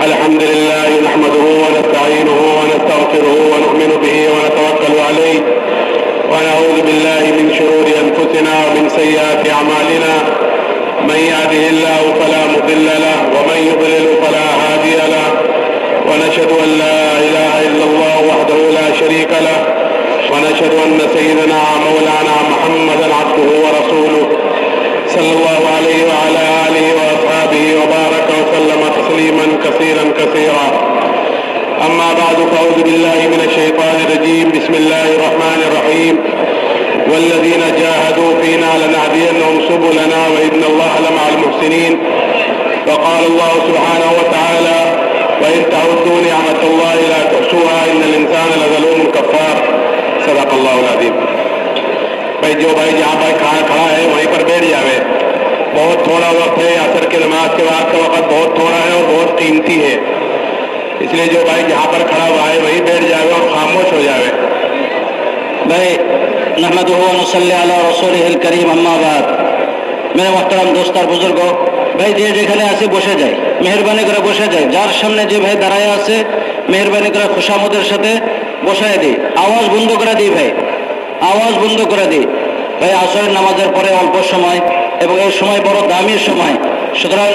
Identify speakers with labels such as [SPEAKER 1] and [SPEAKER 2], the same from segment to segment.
[SPEAKER 1] الحمد لله نحمده ونستعينه ونستغفره ونؤمن به ونتوكل عليه ونعوذ بالله من شرور أنفسنا ومن سيئات أعمالنا من يهده الله فلا مضل له ومن يضلل فلا هادي له ونشهد أن لا إله إلا الله وحده لا شريك له ونشهد أن سيدنا مولانا محمدا عبده ورسوله صلى الله عليه وعلى آله وأصحابه وبارك وسلم تسليما كثيرا كثيرا. أما بعد فأعوذ بالله من الشيطان الرجيم. بسم الله الرحمن الرحيم. والذين جاهدوا فينا لنهدينهم سبلنا وإن الله لمع المحسنين. وقال الله سبحانه وتعالى وإن تعدوا نعمة الله لا تحصوها إن الإنسان لظلوم كفار. صدق الله العظيم. بھائی جو بھائی جہاں بھائی کھڑا ہے وہیں پر بیٹھ جاوے. بہت تھوڑا وقت ہے، عصر کی نماز کے بعد کا وقت بہت تھوڑا ہے اور بہت قیمتی ہے، اس لیے جو بھائی جہاں پر کھڑا ہوا ہے وہیں بیٹھ جاوے اور خاموش ہو جاوے.
[SPEAKER 2] بھائی نحمدہ و نصلی علی رسولہ الکریم. اما بعد میرے محترم دوست আর বুজুর্গ ভাই, যে যেখানে আছে বসে যায়, মেহেরবানি করে বসে যায়. যার সামনে যে ভাই দাঁড়ায় আছে মেহেরবানি করে খুশামদের সাথে বসায় দিই. আওয়াজ বন্ধ করে দিই ভাই, আওয়াজ বন্ধ করে দিই ভাই. আসরের নামাজের পরে অল্প সময় এবং এই সময় বড় দামি সময়, সুতরাং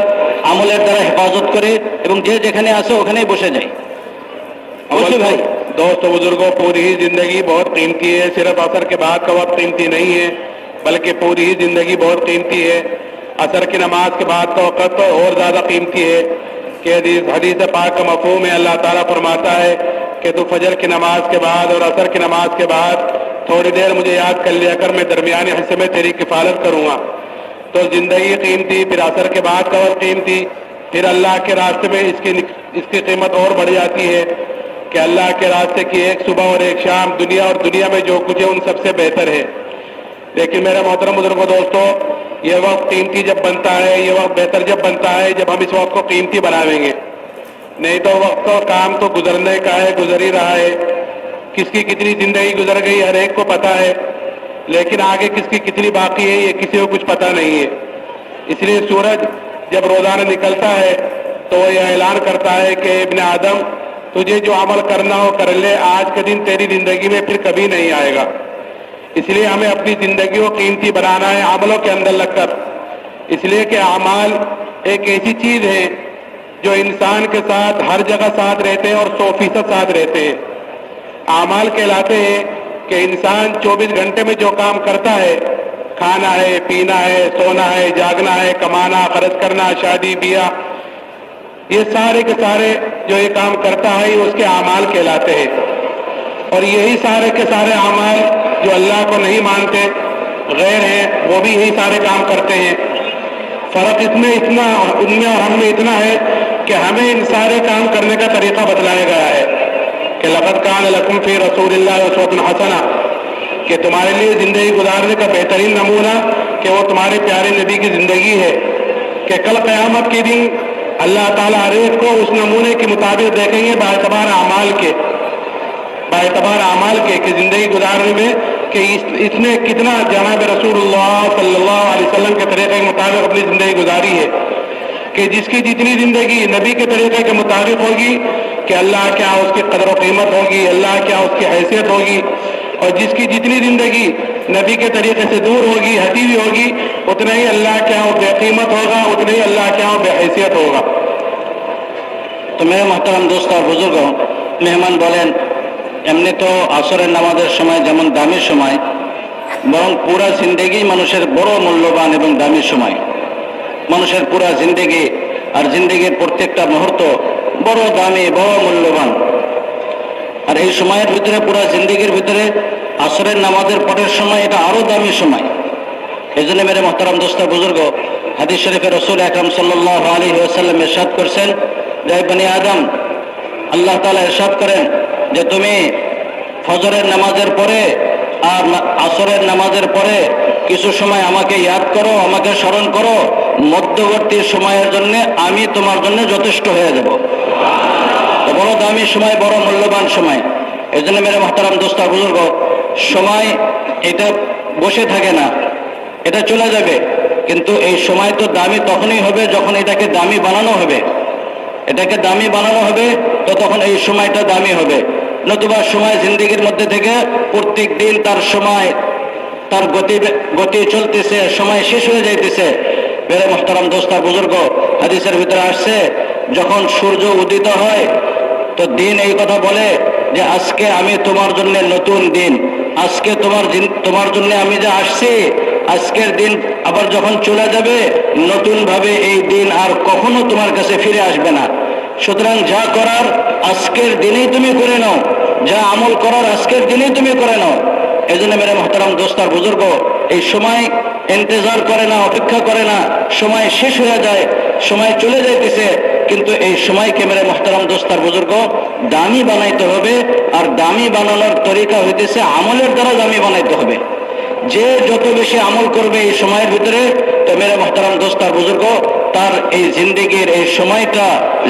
[SPEAKER 2] আমলের দ্বারা হেফাজত করে এবং যে যেখানে আছে ওখানেই বসে যায়. অবশ্যই ভাই
[SPEAKER 1] دوستوں بزرگوں، پوری ہی زندگی بہت قیمتی ہے. صرف عصر کے بعد کا وقت قیمتی نہیں ہے بلکہ پوری ہی زندگی بہت قیمتی ہے. عصر کی نماز کے بعد کا وقت تو اور زیادہ قیمتی ہے کہ حدیث پاک کا مفہوم ہے. اللہ تعالیٰ فرماتا ہے کہ تو فجر کی نماز کے بعد اور عصر کی نماز کے بعد تھوڑی دیر مجھے یاد کر لیا کر، میں درمیانی حصے میں تیری کفالت کروں گا. تو زندگی قیمتی، پھر عصر کے بعد کا وقت قیمتی، پھر اللہ کے راستے میں اس کی قیمت اور بڑھ جاتی ہے کہ اللہ کے راستے کی ایک صبح اور ایک شام دنیا اور دنیا میں جو کچھ ہے ان سب سے بہتر ہے. لیکن میرے محترم بزرگوں دوستوں، یہ وقت قیمتی جب بنتا ہے، یہ وقت بہتر جب بنتا ہے جب ہم اس وقت کو قیمتی بناویں گے. نہیں تو وقت کا کام تو گزرنے کا ہے، گزر ہی رہا ہے. کس کی کتنی زندگی گزر گئی ہر ایک کو پتہ ہے، لیکن آگے کس کی کتنی باقی ہے یہ کسی کو کچھ پتہ نہیں ہے. اس لیے سورج جب روزانہ نکلتا ہے تو وہ یہ اعلان کرتا ہے کہ ابن آدم، تجھے جو عمل کرنا ہو کر لے، آج کے دن تیری زندگی میں پھر کبھی نہیں آئے گا. اس لیے ہمیں اپنی زندگی کو قیمتی بنانا ہے عملوں کے اندر لگ کر. اس لیے کہ اعمال ایک ایسی چیز ہے جو انسان کے ساتھ ہر جگہ ساتھ رہتے ہیں اور 100% ساتھ رہتے ہیں. اعمال کہلاتے ہیں کہ انسان 24 گھنٹے میں جو کام کرتا ہے، کھانا ہے، پینا ہے، سونا ہے، جاگنا ہے، کمانا، خرچ کرنا، شادی بیاہ، یہ سارے کے سارے جو یہ کام کرتا ہے یہ اس کے اعمال کہلاتے ہیں. اور یہی سارے کے سارے اعمال جو اللہ کو نہیں مانتے، غیر ہیں، وہ بھی یہی سارے کام کرتے ہیں. فرق ان میں اور ہم میں اتنا ہے کہ ہمیں ان سارے کام کرنے کا طریقہ بتلایا گیا ہے کہ لقد کان لکم فی رسول اللہ اسوۃ حسنہ، کہ تمہارے لیے زندگی گزارنے کا بہترین نمونہ کہ وہ تمہارے پیارے نبی کی زندگی ہے. کہ کل قیامت کے دن اللہ تعالیٰ ہر ایک کو اس نمونے کے مطابق دیکھیں گے باعتبار اعمال کے کہ زندگی گزارنے میں کہ اس نے کتنا جناب رسول اللہ صلی اللہ علیہ وسلم کے طریقے کے مطابق اپنی زندگی گزاری ہے. کہ جس کی جتنی زندگی نبی کے طریقے کے مطابق ہوگی کہ اللہ کیا اس کی قدر و قیمت ہوگی، اللہ کیا اس کی حیثیت ہوگی. اور جس کی جتنی زندگی نبی کے طریقے سے دور ہوگی، ہٹی ہوئی ہوگی، اتنا ہی اللہ کیا وہ بے قیمت ہوگا، اتنا ہی اللہ کیا وہ بے حیثیت ہوگا.
[SPEAKER 2] তো মেরে মহতারাম দোস্ত আর বুজুর্গ, মেহমান বলেন এমনি তো আসরের নামাজের সময় যেমন দামি সময়, বরং পুরা জিন্দেগি মানুষের বড় মূল্যবান এবং দামি সময়. মানুষের পুরা জিন্দেগি আর জিন্দেগির প্রত্যেকটা মুহূর্ত বড় দামি, বড় মূল্যবান. আর এই সময়ের ভিতরে, পুরা জিন্দেগির ভিতরে আসরের নামাজের পরের সময় এটা আরো দামি সময়. এই জন্য মেরে মহতারাম দোস্ত বুজুর্গ, হাদিস শরীফে রসুল আকরাম সাল্লাল্লাহু আলাইহি ওয়াসাল্লাম ইরশাদ করেছেন যে বনি আদম, আল্লাহ তাআলা ইরশাদ করেন যে তুমি ফজরের নামাজের পরে আর আসরের নামাজের পরে কিছু সময় আমাকে ইয়াদ করো, আমাকে স্মরণ করো, মধ্যবর্তী সময়ের জন্য আমি তোমার জন্য যথেষ্ট হয়ে যাব. বড় দামি সময়, বড় মূল্যবান সময়. এই জন্য মেরে মহতারাম দোস্ত বুজুর্গ, সময় এটা বসে থাকে না, এটা চলে যাবে, কিন্তু এই সময় তো দামি তখনই হবে যখন এটাকে দামি বানানো হবে. এটাকে দামি বানানো হবে, তো তখন এই সময়টা দামি হবে। নতুবা সময় জিন্দেগির মধ্যে থেকে প্রত্যেক দিন তার সময়, তার গতি চলতেছে, সময় শেষ হয়ে যাইতেছে। মেরে মোহতারাম দোস্ত আর বুজুর্গ, হাদিসের ভিতরে আসছে যখন সূর্য উদিত হয় তো দিন এই কথা বলে যে আজকে আমি তোমার জন্য নতুন দিন, আজকে তোমার জন্য আমি যে আসছি, আজকের দিন আবার যখন চলে যাবে নতুন ভাবে এই দিন আর কখনো তোমার কাছে ফিরে আসবে না। সুতরাং যা করার আজকের দিনেই তুমি করে নাও, যা আমল করার আজকের দিনেই তুমি করে নাও। এই জন্য মেরে মোহতারাম দোস্ত আর বুজুর্গ, এই সময় ইন্তজার করে না, অপেক্ষা করে না, সময় শেষ হয়ে যায়, সময় চলে যাইতেছে, কিন্তু এই সময়কে মেরে মোহতারাম দোস্ত আর বুজুর্গ দামি বানাইতে হবে। আর দামি বানানোর তরিকা হইতেছে আমলের দ্বারা দামি বানাইতে হবে। যে যত বেশি আমল করবে এই সময়ের ভিতরে, তো মেরে মোহতারাম দোস্ত আর বুজুর্গ তার এই জিন্দেগির এই সময়টা,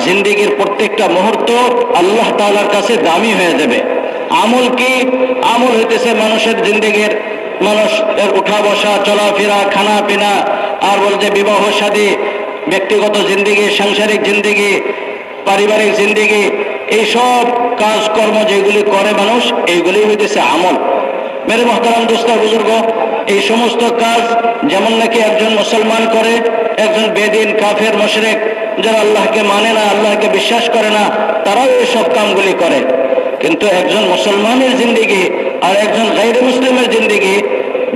[SPEAKER 2] জিন্দেগির প্রত্যেকটা মুহূর্ত আল্লাহ তাআলার কাছে দামি হয়ে যাবে। আমল কি? আমল হইতেছে মানুষের জিন্দেগির, মানুষের উঠা বসা, চলাফেরা, খানা পিনা, আর বলছে বিবাহ শাদী, ব্যক্তিগত জিন্দেগি, সাংসারিক জিন্দেগি, পারিবারিক জিন্দেগি, এইসব কাজকর্ম যেগুলি করে মানুষ, এইগুলি হইতেছে আমল। মেরে মোহতারাম দোস্ত বুজুর্গ, এই সমস্ত কাজ যেমন নাকি একজন মুসলমান করে, একজন বেদিন, কাফের, মুশরিক, যারা আল্লাহকে মানে না, আল্লাহকে বিশ্বাস করে না, তারাও এইসব কামগুলি করে। কিন্তু একজন মুসলমানের জিন্দেগি আর একজন গায়রে মুসলিমের জিন্দেগি,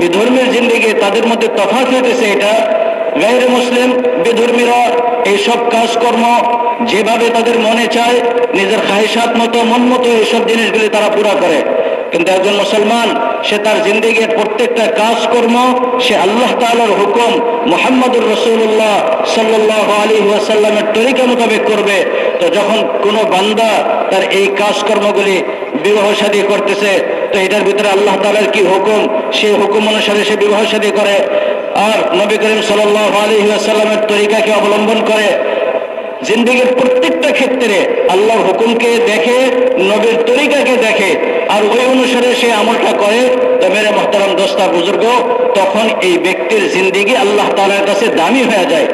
[SPEAKER 2] বিধর্মীর জিন্দেগি, তাদের মধ্যে তফাৎ হইতেছে এটা। গায়রে মুসলিম, বিধর্মীরা এইসব কাজকর্ম যেভাবে তাদের মনে চায়, নিজের খাহিসাত মতো, মন মতো এইসব জিনিসগুলি তারা পুরা করে। কিন্তু একজন মুসলমান, সে তার জিন্দেগির প্রত্যেকটা কাজকর্ম সে আল্লাহ তাআলার হুকুম, মুহাম্মদুর রাসূলুল্লাহ সাল্লাল্লাহু আলাইহি ওয়াসাল্লামের তরিকা মোতাবেক করবে। তো যখন কোনো বান্দা তার এই কাজকর্মগুলি, বিবাহ শাদী করতেছে, তো এটার ভিতরে আল্লাহ তাআলার কি হুকুম, সেই হুকুম অনুসারে সে বিবাহ শাদী করে, আর নবী করিম সাল্লাল্লাহু আলাইহি ওয়াসাল্লামের তরিকাকে অবলম্বন করে। জিন্দেগির প্রত্যেকটা ক্ষেত্রে আল্লাহর হুকুমকে দেখে, নবীর তরিকাকে দেখে, আর ওই অনুসারে সে আমলটা করে। তো মেরে মোহতারাম দোস্ত আর বুজুর্গ, তখন এই ব্যক্তির জিন্দেগি আল্লাহ তাআলার কাছে দামি হয়ে যায়।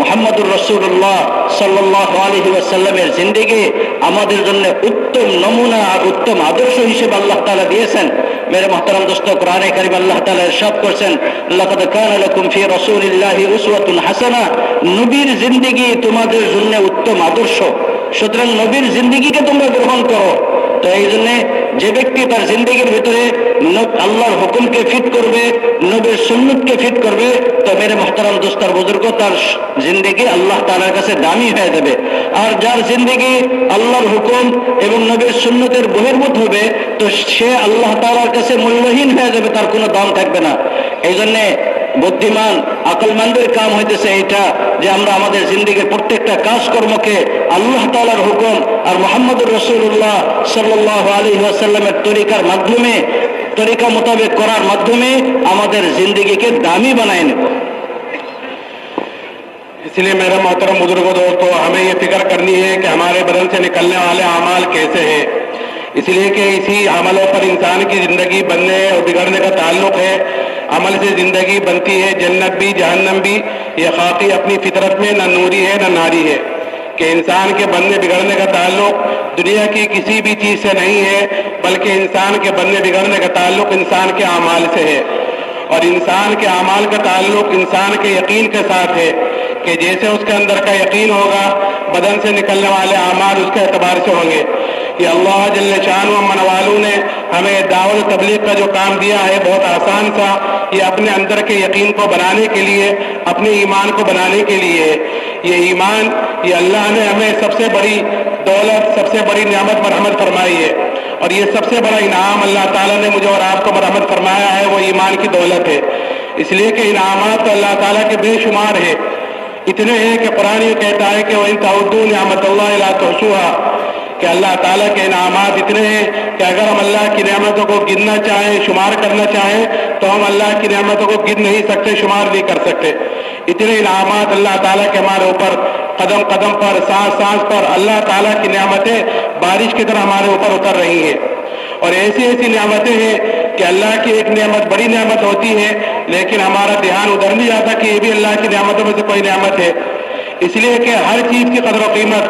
[SPEAKER 2] মুহাম্মদুর রাসূলুল্লাহ সাল্লাল্লাহু আলাইহি ওয়াসাল্লামের জিন্দেগি আমাদের জন্য উত্তম নমুনা আর উত্তম আদর্শ হিসেবে আল্লাহ তাআলা দিয়েছেন। মেরে মোহতারাম দোস্ত, কোরআনে কারীম আল্লাহ তাআলা ইরশাদ করেছেন, লাকাদ কানা লাকুম ফি রাসূলিল্লাহি উসওয়াতুন হাসানা, নবীর জিন্দেগি তোমাদের জন্য উত্তম আদর্শ। সুতরাং নবীর জিন্দেগিকে তোমরা গ্রহণ করো। তো এই জন্য যে ব্যক্তি তার জিন্দেগির ভিতরে আল্লাহর হুকুমকে ফিট করবে, নবীর সুন্নতকে ফিট করবে, তো মেরে মুহতারাম দোস্ত আর বুজুর্গ, তার জিন্দেগি আল্লাহ তাআলার কাছে দামি হয়ে যাবে। আর যার জিন্দেগি আল্লাহর হুকুম এবং নবীর সুন্নতের বহির্ভূত হবে, তো সে আল্লাহ তাআলার কাছে মূল্যহীন হয়ে যাবে, তার কোনো দাম থাকবে না। এই জন্যে বুদ্ধিমান, আকলমানদের কাম হইতেছে এটা, যে আমরা আমাদের জিন্দেগির প্রত্যেকটা কাজকর্মকে আল্লাহ তাআলার হুকুম আর মুহাম্মদুর রাসূলুল্লাহ সাল্লাল্লাহু আলাইহি ওয়াসাল্লামের তরিকার মাধ্যমে, তরিকা মোতাবেক করার মাধ্যমে আমাদের জিন্দেগিকে দামি বানায় নেব।
[SPEAKER 1] इसलिए मेरा मोहतरम बुजुर्गों, दोस्तों, हमें ये फिक्र करनी है कि हमारे बदन से निकलने वाले अमाल कैसे हैं। इसलिए कि इसी अमलों पर इंसान की जिंदगी बनने और बिगड़ने का ताल्लुक है। अमल से जिंदगी बनती है, जन्नत भी जहन्नम भी। ये खाकी अपनी फितरत में न नूरी है न नारी है कि इंसान के बनने बिगड़ने का ताल्लुक दुनिया की किसी भी चीज से नहीं है, बल्कि इंसान के बनने बिगड़ने का ताल्लुक इंसान के अमाल से है। और इंसान के अमाल का ताल्लुक इंसान के यकीन के साथ है कि जैसे उसके अंदर का यकीन होगा, बदन से निकलने वाले अमाल उसके एतबार से होंगे। ये अल्लाह जल्ले शान व मनवालू ने हमें दावत तबलीग का जो काम दिया है, बहुत आसान सा, ये अपने अंदर के यकीन को बनाने के लिए, अपने ईमान को बनाने के लिए। ये ईमान, ये अल्लाह ने हमें सबसे बड़ी दौलत, सबसे बड़ी नियामत मरहमत फरमाई है। और ये सबसे बड़ा इनाम अल्लाह ताला ने मुझे और आपको मरहमत फरमाया है, वो ईमान की दौलत है। इसलिए कि इनामात तो अल्लाह ताला के बेशुमार है, इतने हैं कि कुरान ये कहता है कि वइन तउद्दू निअमतल्लाहि ला तुहसूहा, कि अल्लाह ताला के इनामात इतने हैं कि अगर हम अल्लाह की नेमतों को गिनना चाहें, शुमार करना चाहें, तो हम अल्लाह की नेमतों को गिन नहीं सकते, शुमार नहीं कर सकते। इतने इनामात अल्लाह ताला के हमारे ऊपर कदम कदम पर, सांस सांस पर अल्लाह ताला की नेमतें बारिश की तरह हमारे ऊपर उतर रही हैं। और ऐसी ऐसी नेमतें हैं कि अल्लाह की एक नेमत बड़ी नेमत होती है, लेकिन हमारा ध्यान उधर नहीं जाता कि ये भी अल्लाह की नेमतों में से कोई नेमत है। इसलिए कि हर चीज की कदर व कीमत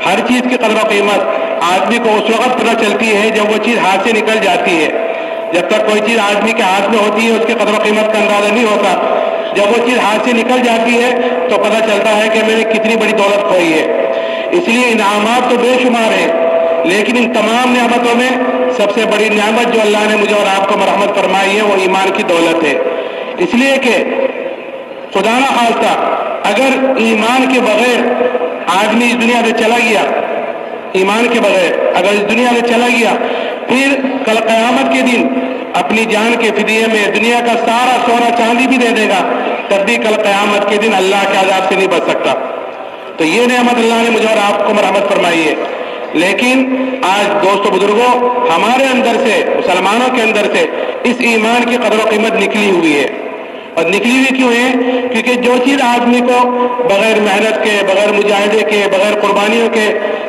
[SPEAKER 1] हर चीज की कदर और कीमत आदमी को उस वक्त पता चलती है जब वो चीज हाथ से निकल जाती है। जब तक कोई चीज आदमी के हाथ में होती है उसके कदर और कीमत का अंदाजा नहीं होता। जब वो चीज हाथ से निकल जाती है तो पता चलता है कि मैंने कितनी बड़ी दौलत खोई है। इसलिए इनामात तो बेशुमार है, लेकिन इन तमाम नियामतों में सबसे बड़ी नियामत जो अल्लाह ने मुझे और आपको मरहमत फरमाई है वो ईमान की दौलत है। इसलिए कि खुदा ना खास्ता अगर ईमान के बगैर आदमी इस दुनिया से चला गया, ईमान के बगैर अगर इस दुनिया से चला गया, फिर कल क़यामत के दिन अपनी जान के फिदिये में दुनिया का सारा सोना चांदी भी दे देगा, तब भी कल क़यामत के दिन अल्लाह के अज़ाब से नहीं बच सकता। तो ये नेमत अल्लाह ने मुझे और आपको मरहमत फरमाई है। लेकिन आज दोस्तों बुजुर्गों, हमारे अंदर से, मुसलमानों के अंदर से इस ईमान की कदर व कीमत निकली हुई है। और निकली हुई क्यों है? क्योंकि जो चीज आदमी को बगैर मेहनत के, बगैर मुजाहिदे के, बगैर कुर्बानियों के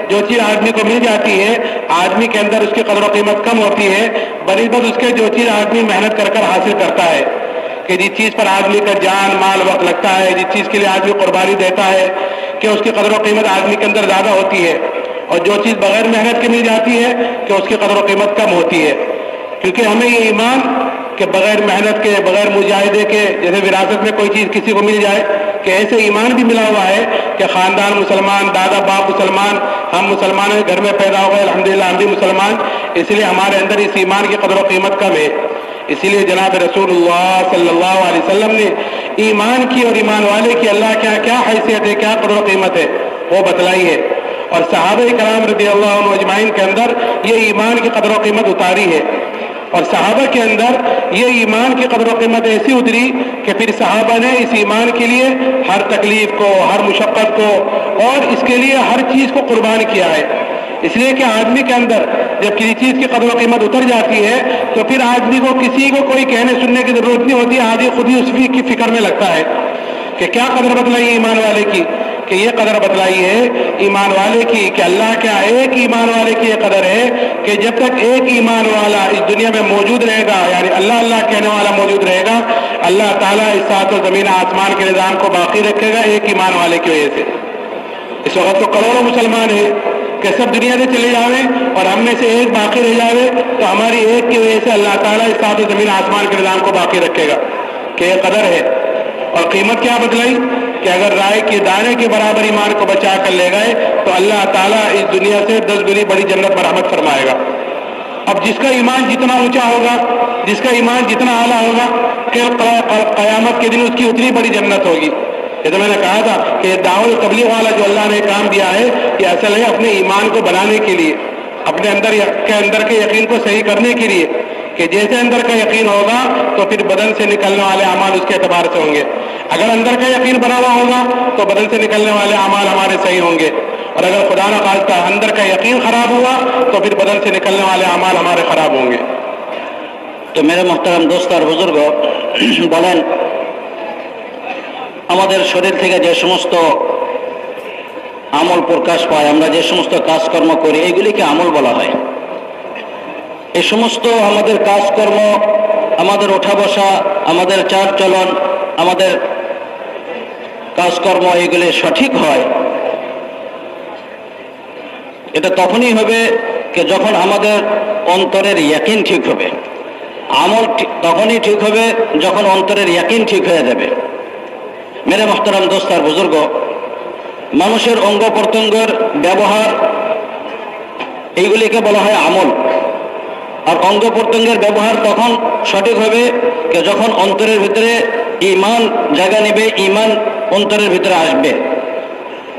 [SPEAKER 1] जो चीज आदमी को मिल जाती है, आदमी के अंदर उसकी कदर व कीमत कम होती है बनिस्बत उसके जो चीज आदमी मेहनत कर कर हासिल करता है। कि जिस चीज पर आदमी का जान माल वक्त लगता है, जिस चीज के लिए आदमी कुर्बानी देता है, कि उसकी कदर व कीमत आदमी के अंदर ज्यादा होती है। और जो चीज बगैर मेहनत के मिल जाती है कि उसकी कदर व कीमत कम होती है। क्योंकि हमें ये ईमान कि बगैर मेहनत के, बगैर मुजाहिदे के, जैसे विरासत में कोई चीज किसी को मिल जाए, कि ऐसे ईमान भी मिला हुआ है कि खानदान मुसलमान, दादा बाप मुसलमान, हम मुसलमानों के घर में पैदा हो गए, अल्हम्दुलिल्लाह हम भी मुसलमान, इसलिए हमारे अंदर इस ईमान की कदर व कीमत कम है। इसीलिए जनाब रसूलुल्लाह सल्लल्लाहु अलैहि वसल्लम ने ईमान की और ईमान वाले की अल्लाह के यहाँ क्या हैसियत है, क्या कदर व कीमत है, वो बतलाई है। और सहाबा कराम रज़ियल्लाहु अन्हुम अजमाइन के अंदर ये ईमान की कदर व कीमत उतारी है। और सहाबा के अंदर ये ईमान की कदर व कीमत ऐसी उतरी कि फिर सहाबा ने इस ईमान के लिए हर तकलीफ को, हर मुशक्क़त को और इसके लिए हर चीज को कुर्बान किया है। इसलिए कि आदमी के अंदर जब किसी चीज की कदर व कीमत उतर जाती है तो फिर आदमी को किसी को कोई कहने सुनने की जरूरत नहीं होती, आदमी खुद ही उस की फिक्र में लगता है कि क्या कदर बतलाई ईमान वाले की, कि ये कदर बतलाई है ईमान वाले की कि अल्लाह क्या एक ईमान वाले की ये कदर है कि जब तक एक ईमान वाला इस दुनिया में मौजूद रहेगा, यानी अल्लाह अल्लाह कहने वाला मौजूद रहेगा, अल्लाह ताला इस सात ज़मीन आसमान के निज़ाम को बाकी रखेगा एक ईमान वाले की वजह से। इस वक्त तो करोड़ों मुसलमान है कि सब दुनिया से चले जावे और हम में से एक बाकी रह जावे, तो हमारी एक की वजह से अल्लाह ताला इस सात ज़मीन आसमान के निज़ाम को बाकी रखेगा कि ये कदर है। और कीमत क्या बतलाई कि अगर राय के दाने के बराबर ईमान को बचा कर ले गए तो अल्लाह ताला इस दुनिया से 10 गुनी बड़ी जन्नत बरामद फरमाएगा। अब जिसका ईमान जितना ऊंचा होगा, जिसका ईमान जितना आला होगा, कि क़यामत के दिन उसकी उतनी बड़ी जन्नत होगी। ये तो मैंने कहा था कि दावल तबलीग वाला जो अल्लाह ने काम दिया है ये असल है अपने ईमान को बनाने के लिए, अपने अंदर के यकीन को सही करने के लिए, कि जैसे अंदर का यकीन होगा तो फिर बदन से निकलने वाले अमाल उसके एतबार से होंगे। अगर अंदर का यकीन बना हुआ होगा तो बदन से निकलने वाले अमाल हमारे सही होंगे, और अगर खुदा न खास्ता अंदर का यकीन खराब हुआ तो फिर बदन से निकलने वाले अमाल हमारे खराब होंगे।
[SPEAKER 2] तो मेरे मोहतरम दोस्त और बुजुर्ग বলেন, আমাদের শরীর থেকে যে সমস্ত আমল প্রকাশ পায়, আমরা যে সমস্ত কাজকর্ম করি এগুলিকে আমল বলা হয়। এই সমস্ত আমাদের কাজকর্ম, আমাদের ওঠা বসা, আমাদের চাল চলন, আমাদের কাজকর্ম এগুলি সঠিক হয়, এটা তখনই হবে যে যখন আমাদের অন্তরের ইয়াকিন ঠিক হবে। আমল তখনই ঠিক হবে যখন অন্তরের ইয়াকিন ঠিক হয়ে যাবে। মেরে মোহতারাম দোস্ত আর বুজুর্গ, মানুষের অঙ্গ প্রত্যঙ্গের ব্যবহার এইগুলিকে বলা হয় আমল। আর অঙ্গ প্রত্যঙ্গের ব্যবহার তখন সঠিক হবে যখন অন্তরের ভিতরে ঈমান জায়গা নেবে, ঈমান অন্তরের ভিতরে আসবে।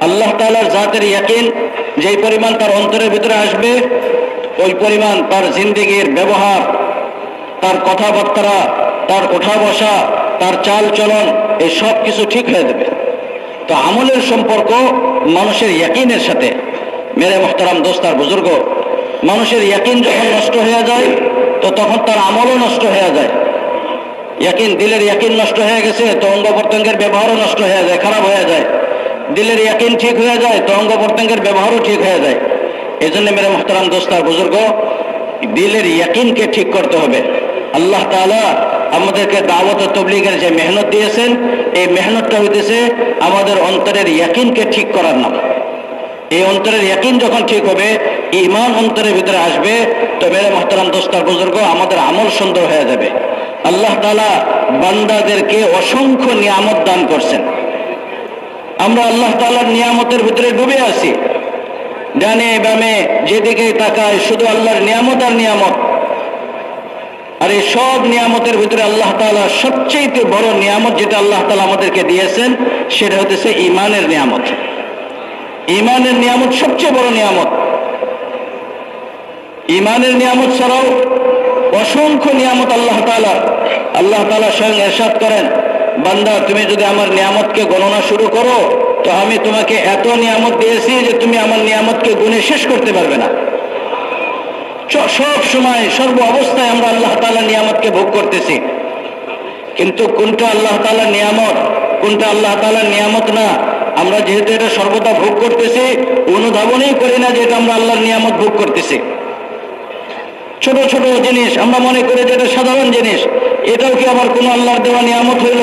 [SPEAKER 2] আল্লাহ তাআলার জাতের ইয়াকিন যেই পরিমাণ তার অন্তরের ভিতরে আসবে, ওই পরিমাণ তার জিন্দেগির ব্যবহার, তার কথাবার্তা, তার ওঠা বসা, তার চাল চলন, এই সব কিছু ঠিক হয়ে যাবে। তো আমলের সম্পর্ক মানুষের ইয়াকিনের সাথে। মেরে মোহতারাম দোস্ত আর বুজুর্গ, মানুষের ইয়াকিন যখন নষ্ট হয়ে যায় তো তখন তার আমলও নষ্ট হয়ে যায়। ইয়াকিন, দিলের ইয়াকিন নষ্ট হয়ে গেছে তো অঙ্গ প্রত্যঙ্গের ব্যবহারও নষ্ট হয়ে যায়, খারাপ হয়ে যায়। দিলের ইয়াকিন ঠিক হয়ে যায় তো অঙ্গ প্রত্যঙ্গের ব্যবহারও ঠিক হয়ে যায়। এই জন্য মেরে মোহতারাম দোস্ত আর বুজুর্গ, দিলের ইয়াকিনকে ঠিক করতে হবে। আল্লাহ তাআলা আমাদেরকে দাওয়াত ও তাবলীগের যে মেহনত দিয়েছেন, এই মেহনতটা হইতেছে আমাদের অন্তরের ইয়াকিনকে ঠিক করার নাম। এই অন্তরের ইয়াকিন যখন ঠিক হবে, ঈমান অন্তরের ভিতরে আসবে, তো মেরে মুহতারাম দোস্ত আর বুজুর্গ, আমাদের আমল সুন্দর হয়ে যাবে। আল্লাহ তাআলা বান্দাদেরকে অসংখ্য নিয়ামত দান করছেন। আমরা আল্লাহ তাআলার নিয়ামতের ভিতরে ডুবে আছি। ডানে বামে যেদিকে তাকায় শুধু আল্লাহর নিয়ামত আর নিয়ামত। আর এই সব নিয়ামতের ভিতরে আল্লাহ তাআলা সবচেয়ে বড় নিয়ামত যেটা আল্লাহ তাআলা আমাদেরকে দিয়েছেন, সেটা হচ্ছে ঈমানের নিয়ামত। ঈমানের নিয়ামত সবচেয়ে বড় নিয়ামত। ঈমানের নিয়ামত ছাড়াও অসংখ্য নিয়ামত আল্লাহ তাআলা স্বয়ং ইরশাদ করেন, বান্দা তুমি যদি আমার নিয়ামতকে গণনা শুরু করো, তো আমি তোমাকে এত নিয়ামত দিয়েছি যে তুমি আমার নিয়ামতকে গুণে শেষ করতে পারবে না। সব সময় সর্ব অবস্থায় আমরা আল্লাহ তাআলার নিয়ামতকে ভোগ করতেছি, কিন্তু কোনটা আল্লাহ তাআলার নিয়ামত, কোনটা আল্লাহ তাআলার নিয়ামত না, আমরা যেহেতু এটা সর্বদা ভোগ করতেছি, অনুধাবনই করি না যে এটা আমরা আল্লাহর নিয়ামত ভোগ করতেছি। ছোট ছোট জিনিস আমরা মনে করি যে এটা সাধারণ জিনিস, এটাও কি আবার কোনো আল্লাহর দেওয়া নিয়ামত হইল?